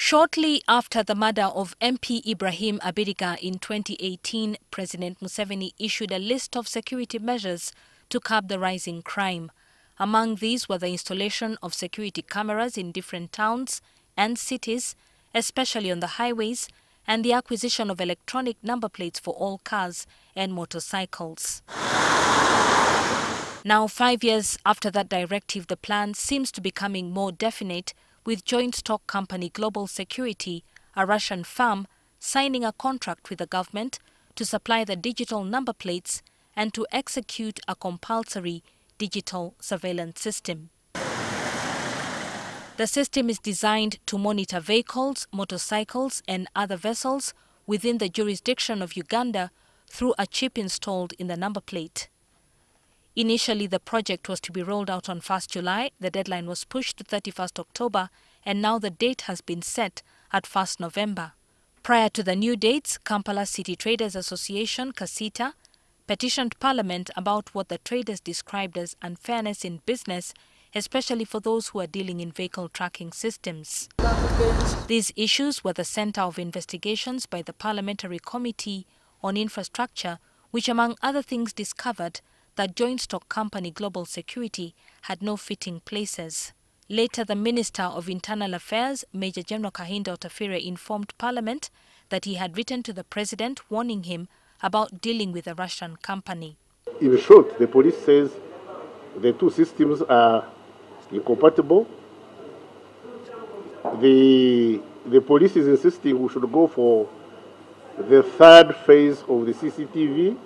Shortly after the murder of MP Ibrahim Abiriga in 2018, President Museveni issued a list of security measures to curb the rising crime. Among these were the installation of security cameras in different towns and cities, especially on the highways, and the acquisition of electronic number plates for all cars and motorcycles. Now, 5 years after that directive, the plan seems to be becoming more definite, with joint stock company Global Security, a Russian firm, signing a contract with the government to supply the digital number plates and to execute a compulsory digital surveillance system. The system is designed to monitor vehicles, motorcycles and other vessels within the jurisdiction of Uganda through a chip installed in the number plate. Initially, the project was to be rolled out on 1st July. The deadline was pushed to 31st October, and now the date has been set at 1st November. Prior to the new dates, Kampala City Traders Association, CACITA, petitioned Parliament about what the traders described as unfairness in business, especially for those who are dealing in vehicle tracking systems. These issues were the center of investigations by the Parliamentary Committee on Infrastructure, which among other things discovered that joint stock company Global Security had no fitting places. Later, the Minister of Internal Affairs, Major General Kahinda Otafire, informed Parliament that he had written to the President warning him about dealing with a Russian company. In short, the police says the two systems are incompatible. The police is insisting we should go for the third phase of the CCTV.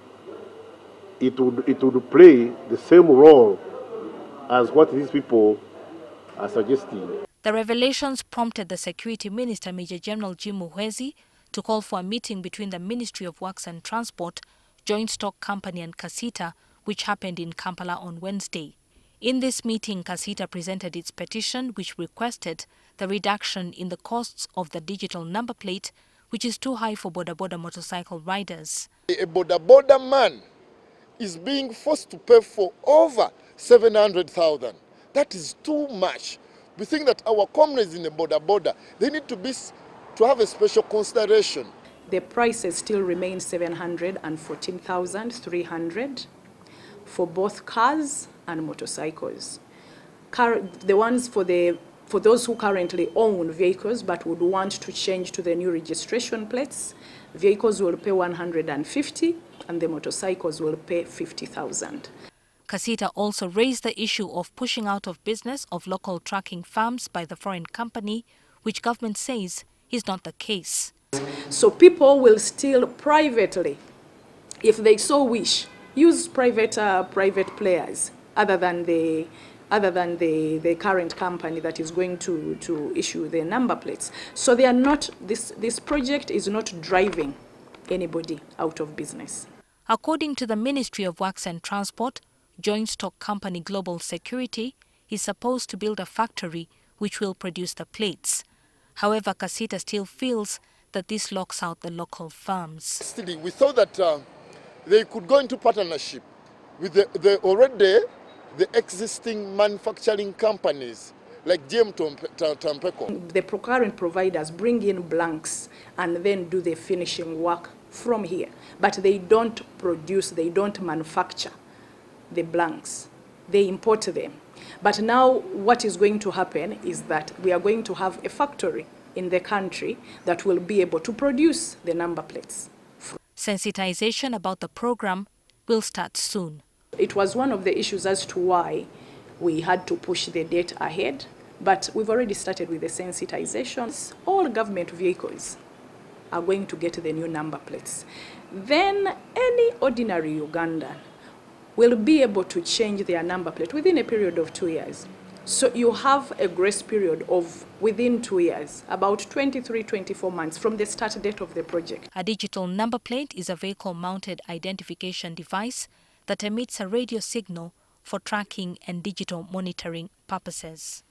It would play the same role as what these people are suggesting. The revelations prompted the Security Minister, Major General Jim Muhwezi, to call for a meeting between the Ministry of Works and Transport, Joint Stock Company and CACITA, which happened in Kampala on Wednesday. In this meeting, CACITA presented its petition, which requested the reduction in the costs of the digital number plate, which is too high for boda-boda motorcycle riders. A boda-boda man is being forced to pay for over 700,000. That is too much. We think that our comrades in the boda-boda, they need to have a special consideration. The prices still remain 714,300 for both cars and motorcycles. The ones for those who currently own vehicles but would want to change to the new registration plates, vehicles will pay 150 and the motorcycles will pay 50,000. CACITA also raised the issue of pushing out of business of local tracking firms by the foreign company, which government says is not the case. So people will still privately, if they so wish, use private players other than the current company that is going to issue the number plates. So they are not, this project is not driving anybody out of business. According to the Ministry of Works and Transport, joint stock company Global Security is supposed to build a factory which will produce the plates. However, CACITA still feels that this locks out the local firms. Still, we thought that they could go into partnership with the existing manufacturing companies like GM Tampeco. The current providers bring in blanks and then do the finishing work from here. But they don't produce, they don't manufacture the blanks. They import them. But now what is going to happen is that we are going to have a factory in the country that will be able to produce the number plates. Sensitization about the program will start soon. It was one of the issues as to why we had to push the date ahead, but we've already started with the sensitizations. All government vehicles are going to get the new number plates. Then any ordinary Ugandan will be able to change their number plate within a period of 2 years. So you have a grace period of within 2 years, about 23-24 months from the start date of the project. A digital number plate is a vehicle-mounted identification device that emits a radio signal for tracking and digital monitoring purposes.